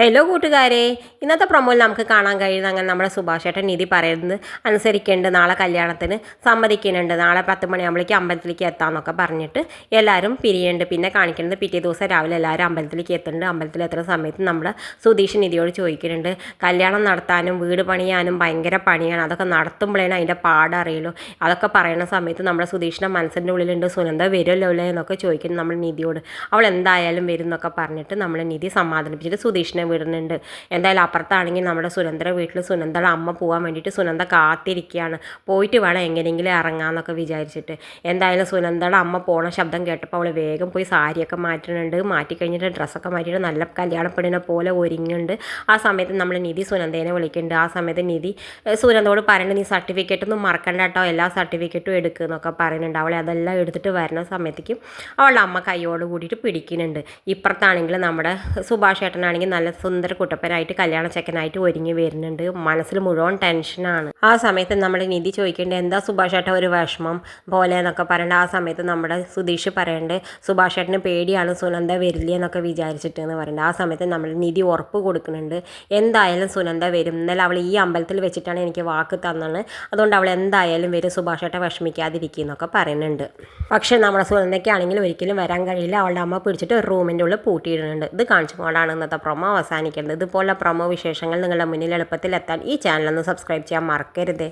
Hello കൂട്ടുകാരെ, ഇന്നത്തെ പ്രൊമോയിൽ നമുക്ക് കാണാൻ കഴിയുന്ന അങ്ങനെ നമ്മുടെ സുഭാഷ് ഏട്ടൻ നിധി പറയുന്നത് അനുസരിക്കേണ്ട, നാളെ കല്യാണത്തിന് സമ്മതിക്കുന്നുണ്ട്, നാളെ 10 മണിയാകുമ്പോഴേക്ക് അമ്പലത്തിലേക്ക് എത്താമെന്നൊക്കെ പറഞ്ഞിട്ട് എല്ലാവരും പിരിയുന്നുണ്ട്. പിന്നെ കാണിക്കുന്നത് പിറ്റേ ദിവസം രാവിലെ എല്ലാവരും അമ്പലത്തിലേക്ക് എത്തുന്നുണ്ട്. അമ്പലത്തിൽ എത്തുന്ന സമയത്ത് നമ്മുടെ സുധീഷ് നിധിയോട് ചോദിക്കുന്നുണ്ട്, കല്യാണം നടത്താനും വീട് പണിയാനും ഭയങ്കര പണിയാണ്, അതൊക്കെ നടത്തുമ്പോഴേനും അതിൻ്റെ പാടറിയുള്ളൂ. അതൊക്കെ പറയുന്ന സമയത്ത് നമ്മുടെ സുധീഷിൻ്റെ മനസ്സിൻ്റെ ഉള്ളിലുണ്ട്, സുനന്ദ വരുമല്ലോ അല്ലേ എന്നൊക്കെ ചോദിക്കുന്നു നമ്മൾ നിധിയോട്. അവൾ എന്തായാലും വരും എന്നൊക്കെ പറഞ്ഞിട്ട് നമ്മൾ നിധി സമാധാനിപ്പിച്ചിട്ട് സുധീഷിനെ വിടുന്നുണ്ട്. എന്തായാലും അപ്പുറത്താണെങ്കിൽ നമ്മുടെ സുനന്ദയുടെ വീട്ടിൽ സുനന്ദയുടെ അമ്മ പോകാൻ വേണ്ടിയിട്ട് സുനന്ദ കാത്തിരിക്കുകയാണ്. പോയിട്ട് വേണം എങ്ങനെയെങ്കിലും ഇറങ്ങാമെന്നൊക്കെ വിചാരിച്ചിട്ട്. എന്തായാലും സുനന്ദയുടെ അമ്മ പോണ ശബ്ദം കേട്ടപ്പോൾ അവൾ വേഗം പോയി സാരിയൊക്കെ മാറ്റുന്നുണ്ട്. മാറ്റി കഴിഞ്ഞിട്ട് ഡ്രസ്സൊക്കെ മാറ്റിയിട്ട് നല്ല കല്യാണപ്പെടിനെ പോലെ ഒരുങ്ങുന്നുണ്ട്. ആ സമയത്ത് നമ്മൾ നിധി സുനന്ദേനെ വിളിക്കുന്നുണ്ട്. ആ സമയത്ത് നിധി സുനന്ദയോട് പറയുന്നുണ്ട്, നീ സർട്ടിഫിക്കറ്റ് ഒന്നും മറക്കണ്ട കേട്ടോ, എല്ലാ സർട്ടിഫിക്കറ്റും എടുക്കുക എന്നൊക്കെ പറയുന്നുണ്ട്. അവളെ അതെല്ലാം എടുത്തിട്ട് വരുന്ന സമയത്തേക്കും അവളുടെ അമ്മ കൈയോട് കൂടിയിട്ട് പിടിക്കുന്നുണ്ട്. ഇപ്പുറത്താണെങ്കിൽ നമ്മുടെ സുഭാഷ് ഏട്ടനാണെങ്കിൽ നല്ല സുന്ദര കുട്ടപ്പനായിട്ട് കല്യാണ ചെക്കനായിട്ട് ഒരുങ്ങി വരുന്നുണ്ട്. മനസ്സിൽ മുഴുവൻ ടെൻഷനാണ്. ആ സമയത്ത് നമ്മുടെ നിധി ചോദിക്കേണ്ടത്, എന്താ സുഭാഷ് ഏട്ടൻ ഒരു വിഷമം പോലെ എന്നൊക്കെ പറയേണ്ടത്. ആ സമയത്ത് നമ്മുടെ സുധീഷ് പറയേണ്ടത്, സുഭാഷ് ഏട്ടന് പേടിയാണ് സുനന്ദ വരില്ല എന്നൊക്കെ വിചാരിച്ചിട്ട് എന്ന് പറയുന്നത്. ആ സമയത്ത് നമ്മൾ നിധി ഉറപ്പ് കൊടുക്കുന്നുണ്ട്, എന്തായാലും സുനന്ദ വരും. ഇന്നലെ അവൾ ഈ അമ്പലത്തിൽ വെച്ചിട്ടാണ് എനിക്ക് വാക്ക് തന്നത്, അതുകൊണ്ട് അവൾ എന്തായാലും വരും, സുഭാഷ് ഏട്ടൻ വിഷമിക്കാതിരിക്കും എന്നൊക്കെ പറയുന്നുണ്ട്. പക്ഷേ നമ്മുടെ സുനന്ദയ്ക്കാണെങ്കിൽ ഒരിക്കലും വരാൻ കഴിയില്ല. അവളുടെ അമ്മ പിടിച്ചിട്ട് ഒരു റൂമിൻ്റെ ഉള്ളിൽ പൂട്ടിയിടുന്നുണ്ട്. ഇത് കാണിച്ചുകൊണ്ടാണ് ഇന്നത്തെ പ്രൊമോ അവസാനിക്കുന്നത്. ഇതുപോലെ പ്രൊമോ വിശേഷങ്ങൾ നിങ്ങളുടെ മുന്നിൽ എളുപ്പത്തിൽ എത്താൻ ഈ ചാനലൊന്ന് സബ്സ്ക്രൈബ് ചെയ്യാൻ മറക്കരുത്.